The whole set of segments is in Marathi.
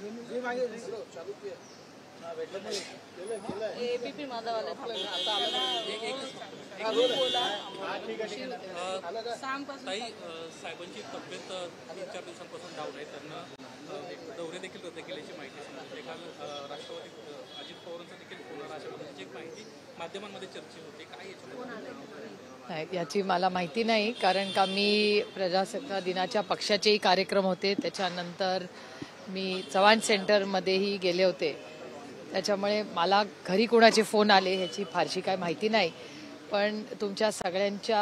एबीपी माझा वाले ताई साहेबांची तब्येत 3-4 दिवसांपासून डाऊन आहे. त्यांना दौरे देखील रद्द केल्याची माहिती समजते. काल राष्ट्रवादी अजित पवारांचा देखील फोन आला, अशा पद्धतीची एक माहिती माध्यमांमध्ये चर्चेत होते. काय नाही, याची मला माहिती नाही, कारण का मी प्रजासत्ताक दिनाच्या पक्षाचेही कार्यक्रम होते, त्याच्यानंतर मी चव्हाण सेंटरमध्येही गेले होते, त्याच्यामुळे मला घरी कोणाचे फोन आले ह्याची फारशी काय माहिती नाही. पण तुमच्या सगळ्यांच्या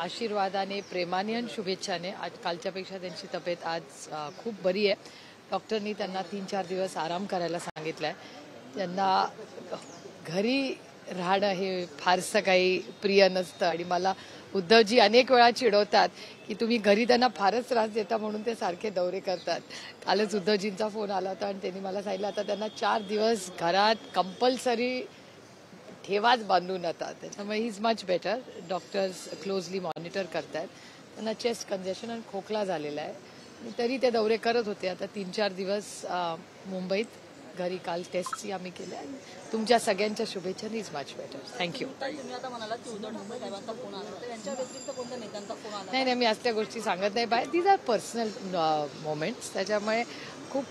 आशीर्वादाने, प्रेमाने आणि शुभेच्छाने आज कालच्यापेक्षा त्यांची तब्येत आज खूप बरी आहे. डॉक्टरनी त्यांना 3-4 दिवस आराम करायला सांगितलं आहे. त्यांना घरी राहणं हे फारसं काही प्रिय नसतं आणि मला उद्धवजी अनेक वेळा चिडवतात की तुम्ही घरी त्यांना फारच त्रास देता म्हणून ते सारखे दौरे करतात. कालच उद्धवजींचा फोन आला होता आणि त्यांनी मला सांगितलं आता त्यांना 4 दिवस घरात कंपल्सरी ठेवाच बांधून आता. त्याच्यामुळे he is much better. Doctors closely monitor करतात. त्यांना चेस्ट कंजेशन आणि खोकला झालेला आहे, तरी ते दौरे करत होते. आता 3-4 दिवस मुंबईत घरी काल टेस्टची आम्ही केल्या. तुमच्या सगळ्यांच्या शुभेच्छा इज मच बेटर. थँक्यू. तुम्ही आता म्हणाला की उद्धव ठाकरे साहेबांचा फोन आला होता, यांच्या व्यतिरिक्त कोणत्या नेत्यांचा फोन आला? नाही, मी असल्या गोष्टी सांगत नाही बाय. These are personal moments. त्याच्यामुळे खूप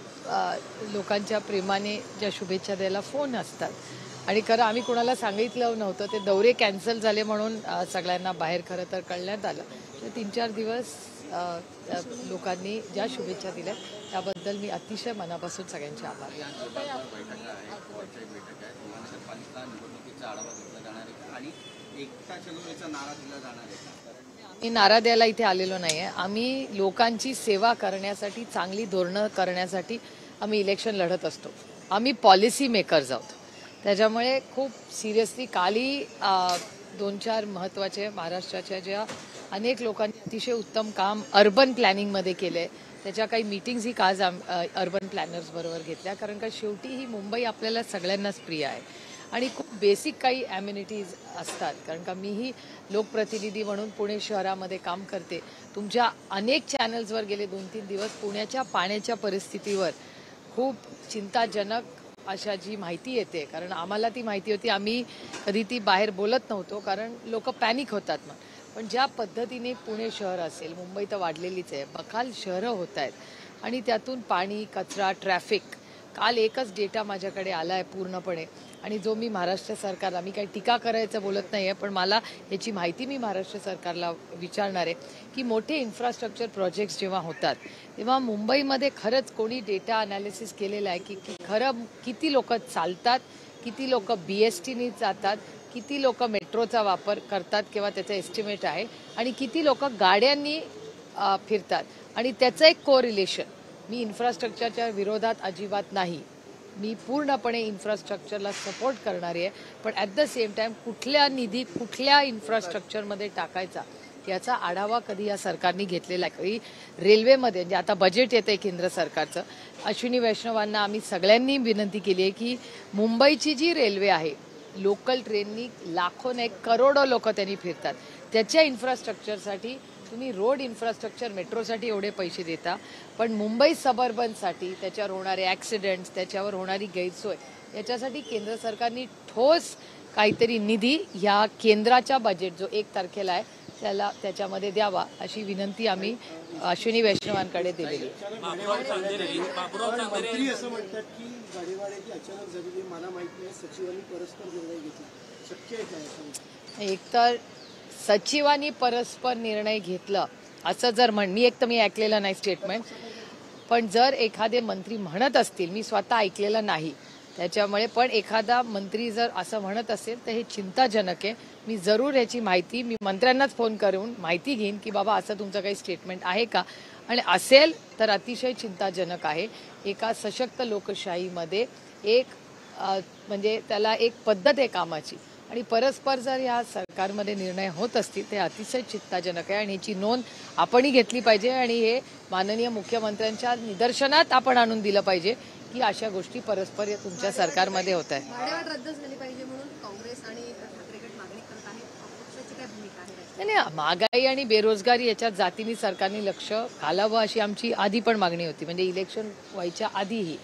लोकांच्या प्रेमाने ज्या शुभेच्छा द्यायला फोन असतात आणि खरं आम्ही कोणाला सांगितलं नव्हतं. ते दौरे कॅन्सल झाले म्हणून सगळ्यांना बाहेर खरं तर कळण्यात आलं. 3-4 दिवस लोकांनी ज्या शुभेच्छा दिल्या त्याबद्दल मी अतिशय मनापासून सगळ्यांचे आभार. मी नारा द्यायला इथे आलेलो नाहीये. आम्ही लोकांची सेवा करण्यासाठी, चांगली धोरणं करण्यासाठी आम्ही इलेक्शन लढत असतो. आम्ही पॉलिसी मेकर्स आहोत. त्याच्यामुळे खूप सिरियसली कालही 2-4 महत्त्वाचे महाराष्ट्राच्या ज्या अनेक लोकांनी अतिशय उत्तम काम अर्बन प्लॅनिंगमध्ये केलं आहे, त्याच्या काही मीटिंग्सही आज अर्बन प्लॅनर्स बरोबर घेतल्या. कारण का शेवटी ही मुंबई आपल्याला सगळ्यांनाच प्रिय आहे आणि खूप बेसिक काही ॲम्युनिटीज असतात. कारण का मीही लोकप्रतिनिधी म्हणून पुणे शहरामध्ये काम करते. तुमच्या अनेक चॅनल्सवर गेले 2-3 दिवस पुण्याच्या पाण्याच्या परिस्थितीवर खूप चिंताजनक अशा जी माहिती येते, कारण आम्हाला ती माहिती होती, आम्ही कधी ती बाहेर बोलत नव्हतो कारण लोक पॅनिक होतात. मग पण ज्या पद्धतीने पुणे शहर असेल, मुंबई तर वाढलेलीच आहे, बखाल शहरं होत आहेत आणि त्यातून पाणी, कचरा, ट्रॅफिक. काल एकच डेटा माझ्याकडे आला आहे पूर्णपणे आणि जो मी महाराष्ट्र सरकारला, मी काही टीका करायचं बोलत नाही आहे, पण मला याची माहिती मी महाराष्ट्र सरकारला विचारणार आहे की मोठे इन्फ्रास्ट्रक्चर प्रोजेक्ट्स जेव्हा होतात तेव्हा मुंबईमध्ये खरंच कोणी डेटा अनालिसिस केलेला आहे की खरं किती लोक चालतात, किती लोक BSTनी जातात, किती लोक मेट्रोचा वापर करतात किंवा त्याचं एस्टिमेट आहे आणि किती लोक गाड्यांनी फिरतात आणि त्याचं एक कोरिलेशन. मी इन्फ्रास्ट्रक्चरच्या विरोधात अजिबात नाही. मी पूर्णपणे इन्फ्रास्ट्रक्चरला सपोर्ट करणारी आहे, पण ॲट द सेम टाईम कुठल्या निधी कुठल्या इन्फ्रास्ट्रक्चरमध्ये टाकायचा याचा आढावा कधी या सरकारने घेतलेला आहे. कधी रेल्वेमध्ये, म्हणजे आता बजेट येतं आहे केंद्र सरकारचं, अश्विनी वैष्णवांना आम्ही सगळ्यांनी विनंती केली आहे की मुंबईची जी रेल्वे आहे, लोकल ट्रेननी लाखो नाही करोडो लोक त्यांनी फिरतात, त्याच्या इन्फ्रास्ट्रक्चरसाठी तुम्ही रोड इन्फ्रास्ट्रक्चर मेट्रोसाठी एवढे पैसे देता, पण मुंबई सबअर्बनसाठी त्याच्यावर होणारे ॲक्सिडेंट्स, त्याच्यावर होणारी गैरसोय, याच्यासाठी केंद्र सरकारने ठोस काहीतरी निधी ह्या केंद्राच्या बजेट जो 1 तारखेला आहे त्याच्यामध्ये द्यावा अशी विनंती आम्ही अश्विनी वैष्णवांकडे दिलेली. एकतर सचिवांनी परस्पर निर्णय घेतला असं जर मी ऐकलेलं नाही स्टेटमेंट, पण जर एखादे मंत्री म्हणत असतील, मी स्वतः ऐकलेलं नाही त्याच्यामुळे, पण एखादा मंत्री जर असं म्हणत असेल तर हे चिंताजनक आहे. मी जरूर याची माहिती मी मंत्र्यांनाच फोन करून माहिती घेईन की बाबा असं तुमचं काही स्टेटमेंट आहे का, आणि असेल तर अतिशय चिंताजनक आहे. एका सशक्त लोकशाहीमध्ये एक म्हणजे त्याला एक पद्धत आहे कामाची, आणि परस्पर जर या सरकारमध्ये निर्णय होत असतील ते अतिशय चिंताजनक आहे आणि याची नोंद आपणही घेतली पाहिजे आणि हे माननीय मुख्यमंत्र्यांच्या निदर्शनात आपण आणून दिलं पाहिजे की अशा गोष्टी परस्पर तुमच्या सरकारमध्ये होत आहे. रद्द झाली पाहिजे म्हणून काँग्रेस आणि ठाकरे गट मागणी करत आहेत. पक्षाची काय भूमिका आहे? नाही, महागाई आणि बेरोजगारी याच्यात जातीने सरकारने लक्ष घालावं अशी आमची आधी पण मागणी होती, म्हणजे इलेक्शन व्हायच्या आधीही.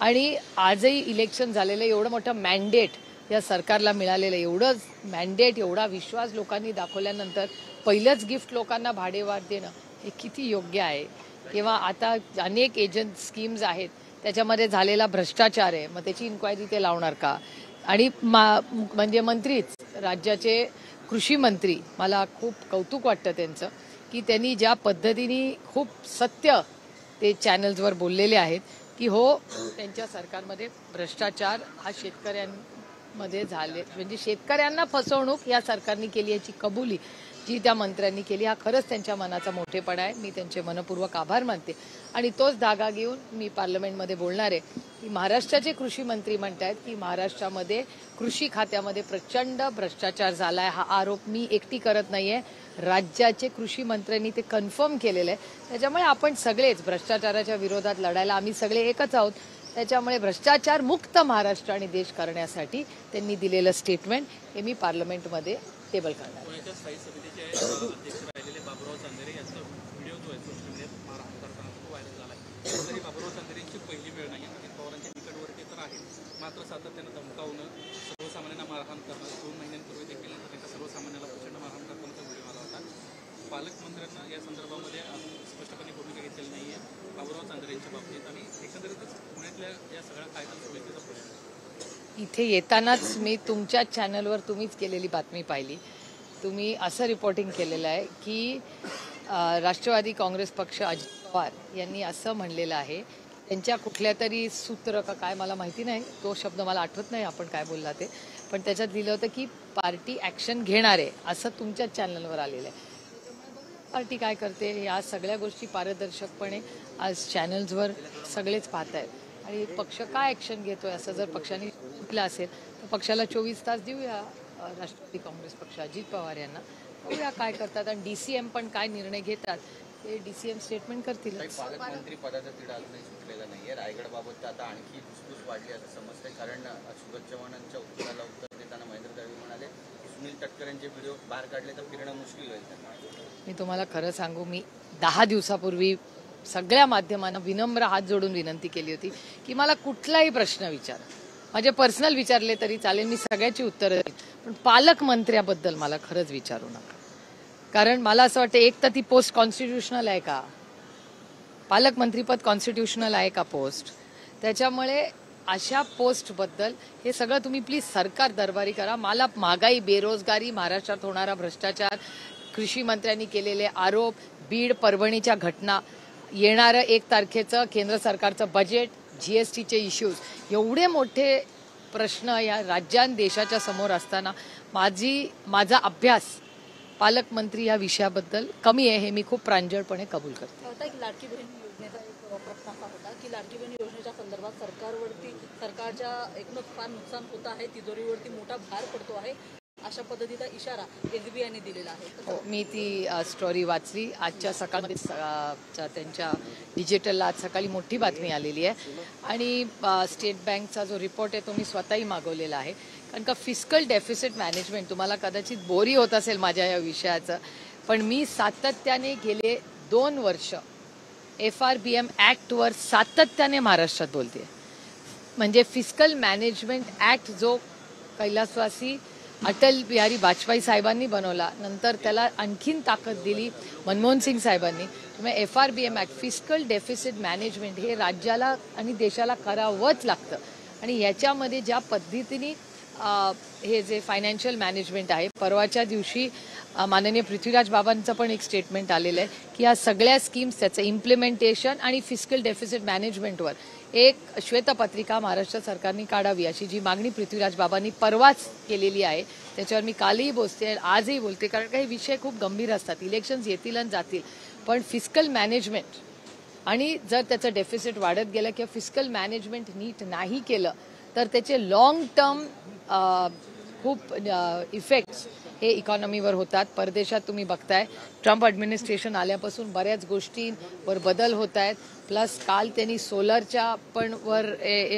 आणि आजही इलेक्शन झालेलं एवढं मोठं मॅन्डेट या सरकारला मिळालेलं, एवढं मॅन्डेट, एवढा विश्वास लोकांनी दाखवल्यानंतर पहिलंच गिफ्ट लोकांना भाडेवाढ देणं हे किती योग्य आहे. किंवा आता अनेक एजंट स्कीम्स आहेत त्याच्यामध्ये झालेला भ्रष्टाचार आहे, मग त्याची इन्क्वायरी ते लावणार का? आणि म्हणजे मंत्रीच, राज्याचे कृषी मंत्री, मला खूप कौतुक वाटतं त्यांचं की त्यांनी ज्या पद्धतीने खूप सत्य ते चॅनल्सवर बोललेले आहेत की हो, त्यांच्या सरकारमध्ये भ्रष्टाचार हा शेतकऱ्यांमध्ये झाले, म्हणजे शेतकऱ्यांना फसवणूक या सरकारने केली याची कबुली जी त्या मंत्र्यांनी केली, हा खरंच त्यांच्या मनाचा मोठेपणा आहे. मी त्यांचे मनपूर्वक आभार मानते. आणि तोच धागा घेऊन मी पार्लमेंटमध्ये बोलणार आहे की महाराष्ट्राचे कृषी मंत्री म्हणतात की महाराष्ट्रामध्ये कृषी खात्यामध्ये प्रचंड भ्रष्टाचार झाला आहे. हा आरोप मी एकटी करत नाही आहे, राज्याचे कृषी मंत्र्यांनी ते कन्फर्म केलेलं आहे. त्याच्यामुळे आपण सगळेच भ्रष्टाचाराच्या विरोधात लढायला आम्ही सगळे एकच आहोत. त्याच्यामुळे भ्रष्टाचार मुक्त महाराष्ट्र आणि देश करण्यासाठी त्यांनी दिलेलं स्टेटमेंट हे मी पार्लमेंटमध्ये टेबल करणार. पुण्याच्या स्थायी समितीचे अध्यक्ष राहिलेले बाबुराव चांदेरे यांचा व्हिडिओ जो आहे सोशल मीडियात मारहाण करताना तो व्हायरल झाला आहे. तरी बाबुराव चांदेरे यांची पहिली वेळ नाही, अजित पवारांच्या निकटवर्ती तर आहे, मात्र सातत्यानं धमकावणं, सर्वसामान्यांना मारहाण करणं, 2 महिन्यांपूर्वी देखील एका सर्वसामान्याला प्रचंड मारहाण करतानाचा व्हिडिओ आला होता. पालकमंत्र्यांना या संदर्भामध्ये अजून स्पष्टपणे भूमिका घेतलेली नाही आहे बाबुराव चांदेरे यांच्या बाबतीत. आणि एकंदरीतच पुण्यातल्या या सगळ्या कायदा सुव्यवस्थेचा प्रश्न इथे येतानाच मी तुमच्या चॅनलवर तुम्हीच केलेली बातमी पाहिली. तुम्ही असं रिपोर्टिंग केलेलं आहे की राष्ट्रवादी काँग्रेस पक्ष अजित पवार यांनी असं म्हणलेलं आहे, त्यांच्या कुठल्या तरी सूत्र का काय मला माहिती नाही, तो शब्द मला आठवत नाही आपण काय बोलला ते, पण त्याच्यात लिहिलं होतं की पार्टी ॲक्शन घेणार आहे, असं तुमच्याच चॅनलवर आलेलं आहे. पार्टी काय करते या सगळ्या गोष्टी पारदर्शकपणे आज चॅनल्सवर सगळेच पाहत आहेत. आणि पक्ष काय ॲक्शन घेतोय असं जर पक्षाने म्हटलं असेल तर पक्षाला 24 तास देऊया राष्ट्रवादी काँग्रेस पक्ष अजित पवार यांना, बघूया काय करतात. आणि DCM पण काय निर्णय घेतात ते DCM स्टेटमेंट करतील. पालकमंत्री पदाचा तिढा अजूनही सुटलेला नाहीये. रायगडबाबत आता आणखी धुसफूस वाढली असं समजतंय, कारण सुगत चव्हाणांच्या उत्तराला उत्तर देताना महेंद्र दळवी म्हणाले की सुनील तटकरेंचे व्हिडिओ बाहेर काढले तर फिरणं मुश्किल होईल. मी तुम्हाला खरं सांगू, मी 10 दिवसापूर्वी सगळ्या माध्यमांना विनम्र हात जोडून विनंती केली होती की मला कुठलाही प्रश्न विचार, माझे पर्सनल विचारले तरी चालेल, मी सगळ्याची उत्तरं देईन, पण पालकमंत्र्याबद्दल मला खरंच विचारू नका. कारण मला असं वाटतं एक तर ती पोस्ट कॉन्स्टिट्युशनल आहे का, पालकमंत्रीपद कॉन्स्टिट्युशनल आहे का पोस्ट, त्याच्यामुळे अशा पोस्टबद्दल हे सगळं तुम्ही प्लीज सरकार दरबारी करा. मला महागाई, बेरोजगारी, महाराष्ट्रात होणारा भ्रष्टाचार, कृषी मंत्र्यांनी केलेले आरोप, बीड परभणीच्या घटना, येणारं 1 तारखेचं केंद्र सरकारचं बजेट, GSTचे इश्यूज, एवढे मोठे प्रश्न या राज्यां देशाच्या समोर असताना माझा अभ्यास पालकमंत्री या विषयाबद्दल कमी आहे हे मी खूप प्रांजळपणे कबूल करते. आता एक लाडकी बहीण योजनेचा एक प्रश्न असा होता की लाडकी बहीण योजनेच्या संदर्भात सरकारच्या एकूणच फार नुकसान होत आहे, तिजोरीवरती मोठा भार पडतो आहे, अशा पद्धतीचा इशारा SBIने दिलेला आहे. हो, मी ती स्टोरी वाचली आजच्या सकाळमध्ये, त्यांच्या डिजिटलला आज सकाळी मोठी बातमी आलेली आहे. आणि स्टेट बँकचा जो रिपोर्ट आहे तो मी स्वतःही मागवलेला आहे. कारण का फिस्कल डेफिसिट मॅनेजमेंट, तुम्हाला कदाचित बोरी होत असेल माझ्या या विषयाचं, पण मी सातत्याने गेले 2 वर्ष FRBM ॲक्टवर सातत्याने महाराष्ट्रात बोलते. म्हणजे फिस्कल मॅनेजमेंट ॲक्ट जो कैलासवासी अटल बिहारी वाजपेयी साहेबांनी बनवला, नंतर त्याला आणखीन ताकद दिली मनमोहन सिंग साहेबांनी. त्यामुळे FRBM act, fiscal deficit management हे राज्याला आणि देशाला करावंच लागतं. आणि याच्यामध्ये ज्या पद्धतीने हे जे फायनान्शियल मॅनेजमेंट आहे, परवाच्या दिवशी माननीय पृथ्वीराज बाबांचं पण एक स्टेटमेंट आलेलं आहे की या सगळ्या स्कीम्स, त्याचं इम्प्लिमेंटेशन आणि फिस्कल डेफिसिट मॅनेजमेंटवर एक श्वेतपत्रिका महाराष्ट्र सरकारने काढावी अशी जी मागणी पृथ्वीराज बाबांनी परवाच केलेली आहे. त्याच्यावर मी कालही बोलते, आजही बोलते, कारण काही विषय खूप गंभीर असतात. इलेक्शन्स येतील आणि जातील, पण फिस्कल मॅनेजमेंट आणि जर त्याचं डेफिसिट वाढत गेलं किंवा फिस्कल मॅनेजमेंट नीट नाही केलं तर त्याचे लॉंग टर्म खूप इफेक्ट्स हे इकॉनॉमीवर होतात. परदेशात तुम्ही बघताय ट्रम्प ॲडमिनिस्ट्रेशन आल्यापासून बऱ्याच गोष्टींवर बदल होत आहेत. प्लस काल त्यांनी सोलरच्या पण वर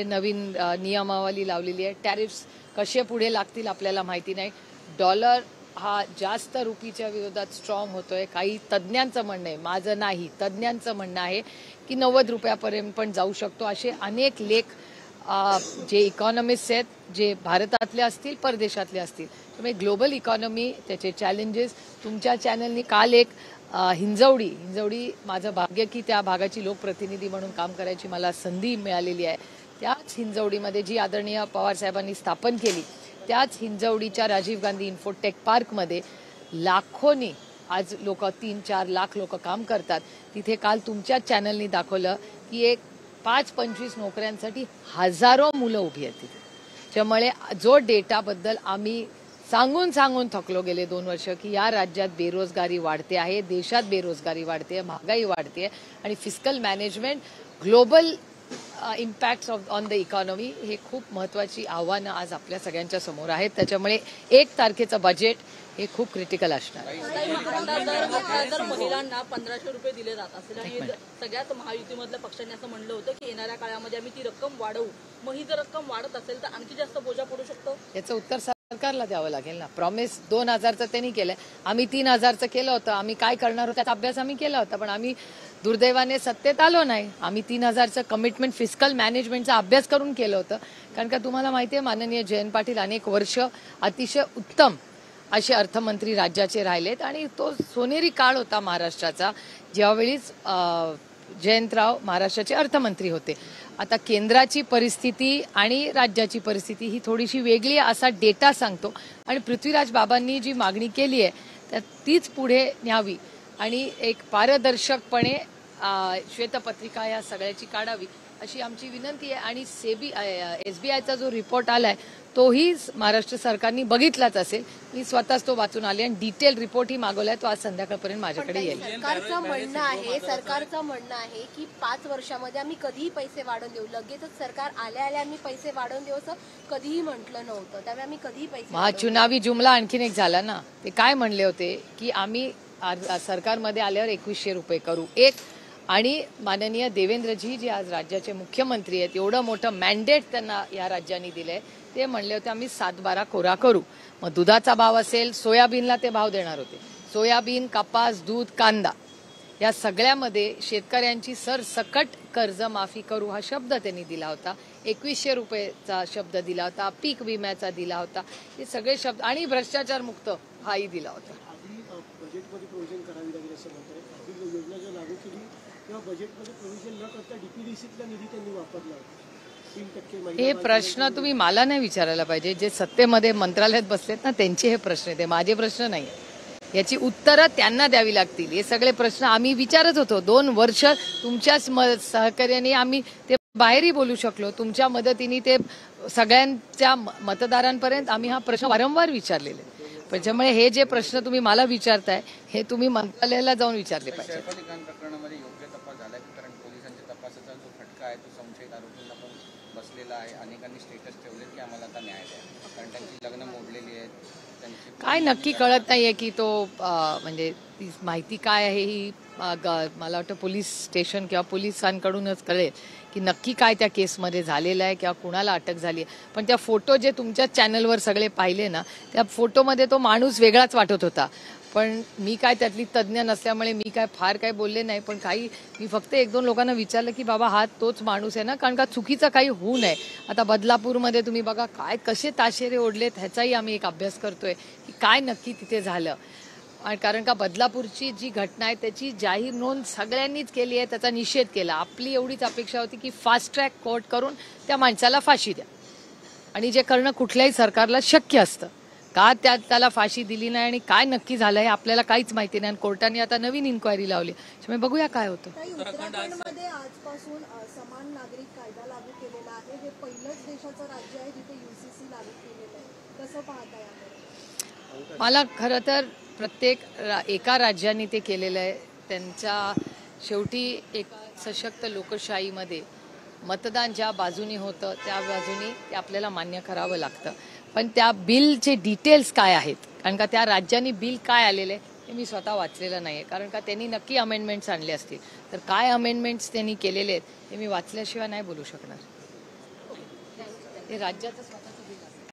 नवीन नियमावली लावलेली आहे. टॅरिफ्स कसे पुढे लागतील आपल्याला माहिती नाही. डॉलर हा जास्त रुपीच्या विरोधात स्ट्रॉंग होतोय. काही तज्ज्ञांचं म्हणणं आहे, माझं नाही, तज्ज्ञांचं म्हणणं आहे की 90 रुपयापर्यंत पण जाऊ शकतो. असे अनेक लेख जे इकॉनॉमिस्ट आहेत, जे भारतातले असतील, परदेशातले असतील. त्यामुळे ग्लोबल इकॉनॉमी, त्याचे चॅलेंजेस. तुमच्या चॅनलनी काल एक हिंजवडी माझं भाग्य की त्या भागाची लोकप्रतिनिधी म्हणून काम करायची मला संधी मिळालेली आहे. त्याच हिंजवडीमध्ये जी आदरणीय पवारसाहेबांनी स्थापन केली, त्याच हिंजवडीच्या राजीव गांधी इन्फोटेक पार्कमध्ये लाखोनी आज लोक 3-4 लाख लोक काम करतात. तिथे काल तुमच्याच चॅनलनी दाखवलं की एक 5-25 नोकऱ्यांसाठी हजारो मुलं उभी आहेत तिथे. त्यामुळे जो डेटाबद्दल आम्ही सांगून थकलो गेले 2 वर्ष की या राज्यात बेरोजगारी वाढते आहे, देशात बेरोजगारी वाढते, महागाई वाढते आणि fiscal management, global impacts on the economy हे खूप महत्त्वाची आव्हानं आज आपल्या सगळ्यांच्या समोर आहेत. त्याच्यामुळे 1 तारखेचं बजेट हे खूप क्रिटिकल असणार आहे. जर महिलांना 1500 रुपये दिले जात असेल आणि सगळ्यात महायुतीमधल्या पक्षांनी असं म्हणलं होतं की येणाऱ्या काळामध्ये आम्ही ती रक्कम वाढवू, मग ही जर रक्कम वाढत असेल तर आणखी जास्त बोजा पडू शकतो. याचं उत्तर सरकारला द्यावं लागेल ना. प्रॉमिस 2000चं त्यांनी केलंय, आम्ही 3000चं केलं होतं. आम्ही काय करणार होतो त्याचा अभ्यास आम्ही केला होता, पण आम्ही दुर्दैवाने सत्तेत आलो नाही. आम्ही 3000चं कमिटमेंट फिस्कल मॅनेजमेंटचा अभ्यास करून केलं होतं. कारण का तुम्हाला माहिती आहे, माननीय जयंत पाटील अनेक वर्ष अतिशय उत्तम असे अर्थमंत्री राज्याचे राहिलेत आणि तो सोनेरी काळ होता महाराष्ट्राचा, ज्यावेळीच जयंतराव महाराष्ट्राचे अर्थमंत्री होते. आता केंद्राची परिस्थिती आणि राज्याची परिस्थिती ही थोडीशी वेगळी आहे असा डेटा सांगतो आणि पृथ्वीराज बाबांनी जी मागणी केली आहे तर तीच पुढे न्यावी आणि एक पारदर्शकपणे श्वेतपत्रिका या सगळ्याची काढावी अशी आमची विनंती आहे. आणि SBIचा जो रिपोर्ट आलाय तोही महाराष्ट्र सरकारने बघितलाच असेल. मी स्वतःच तो वाचून आले आणि डिटेल रिपोर्टही मागवलाय. तो आज संध्याकाळपर्यंत माझ्याकडे येईल. सरकारचं म्हणणं आहे की 5 वर्षामध्ये आम्ही कधीही पैसे वाढवून देऊ, लगेचच सरकार आल्या आम्ही पैसे वाढवून देऊ असं कधीही म्हटलं नव्हतं. त्यामुळे आम्ही कधीही पैसे महाचुनावी जुमला आणखीन एक झाला ना. ते काय म्हणले होते की आम्ही सरकारमध्ये आल्यावर 2100 रुपये करू. आणि माननीय देवेंद्रजी जे आज राज्याचे मुख्यमंत्री आहेत, एवढं मोठं मॅन्डेट त्यांना या राज्याने दिलंय, ते म्हणले होते आम्ही 7-12 कोरा करू. मग दुधाचा भाव असेल, सोयाबीनला ते भाव देणार होते. सोयाबीन, कपास, दूध, कांदा या सगळ्यामध्ये शेतकऱ्यांची सरसकट कर्जमाफी करू हा शब्द त्यांनी दिला होता. 2100 रुपयेचा शब्द दिला होता, पीक विम्याचा दिला होता, हे सगळे शब्द आणि भ्रष्टाचार मुक्त हाही दिला होता. बजेटमध्ये प्रोव्हिजन करावी लागेल असं म्हणतात. आपली योजना जर लागू केली तेव्हा बजेटमध्ये प्रोव्हिजन न करता DPDCतला निधी त्यांनी वापरला होता. 3% हे प्रश्न तुम्ही मला नाही विचारायला पाहिजे. जे सत्तेमध्ये मंत्रालयात बसलेत ना त्यांचे हे प्रश्न आहेत, माझे प्रश्न नाही. याची उत्तरं त्यांना द्यावी लागतील. हे सगळे प्रश्न आम्ही विचारत होतो 2 वर्ष. तुमच्या सहकार्याने आम्ही ते बाहेरही बोलू शकलो. तुमच्या मदतीने ते सगळ्यांच्या मतदारांपर्यंत आम्ही हा प्रश्न वारंवार विचारलेले. त्याच्यामुळे हे जे प्रश्न तुम्ही मला विचारताय हे तुम्ही मंत्रालयाला जाऊन विचारले पाहिजे. सैफ अली खान प्रकरणामध्ये योग्य तपास झाला की कारण पोलिसांच्या तपासाचा जो फटका आहे तो संशयित आरोपींना पण बसलेला आहे. अनेकांनी स्टेटस ठेवले की आम्हाला आता न्याय द्या, कारण त्यांची लग्न मोडलेली आहेत. काय नक्की कळत नाहीये की तो म्हणजे ती माहिती काय आहे ही मला वाटतं पोलीस स्टेशन किंवा पोलिसांकडूनच कळेल की नक्की काय त्या केसमध्ये झालेलं आहे किंवा कुणाला अटक झाली आहे. पण त्या फोटो जे तुमच्या चॅनलवर सगळे पाहिले ना, त्या फोटोमध्ये तो माणूस वेगळाच वाटत होता. पण मी काय त्यातली तज्ज्ञ नसल्यामुळे मी काय फार काय बोलले नाही. पण मी फक्त 1-2 लोकांना विचारलं की बाबा हा तोच माणूस आहे ना, कारण का चुकीचं काही होऊ नये. आता बदलापूरमध्ये तुम्ही बघा काय कसे ताशेरे ओढलेत, ह्याचाही आम्ही एक अभ्यास करतोय की काय नक्की तिथे झालं. आणि कारण का बदलापूरची जी घटना आहे त्याची जाहीर नोंद सगळ्यांनीच केली आहे, त्याचा निषेध केला. आपली एवढीच अपेक्षा होती की फास्ट ट्रॅक कोर्ट करून त्या माणसाला फाशी द्या. आणि जे करणं कुठल्याही सरकारला शक्य असतं. का त्याला फाशी दिली नाही आणि काय नक्की झालं हे आपल्याला काहीच माहिती नाही. आणि कोर्टाने आता नवीन इन्क्वायरी लावली, त्यामुळे बघूया काय होतं. उत्तराखंडमध्ये आजपासून समान नागरिक कायदा लागू केलेला आहे. हे पहिलंच देशाचं राज्य आहे जिथे UCC लागू केलेलं आहे. कसं पाहता याकडे? मला खरं तर प्रत्येक एका राज्याने ते केलेलं आहे. त्यांच्या शेवटी एका सशक्त लोकशाहीमध्ये मतदान ज्या बाजूनी होतं त्या बाजूनी ते आपल्याला मान्य करावं लागतं. पण त्या बिलचे डिटेल्स काय आहेत, कारण का त्या राज्यांनी बिल काय आलेलं आहे हे मी स्वतः वाचलेलं नाही आहे. कारण का त्यांनी नक्की अमेंडमेंट्स आणले असतील तर काय अमेंडमेंट्स त्यांनी केलेले आहेत हे मी वाचल्याशिवाय नाही बोलू शकणार. हे राज्याचं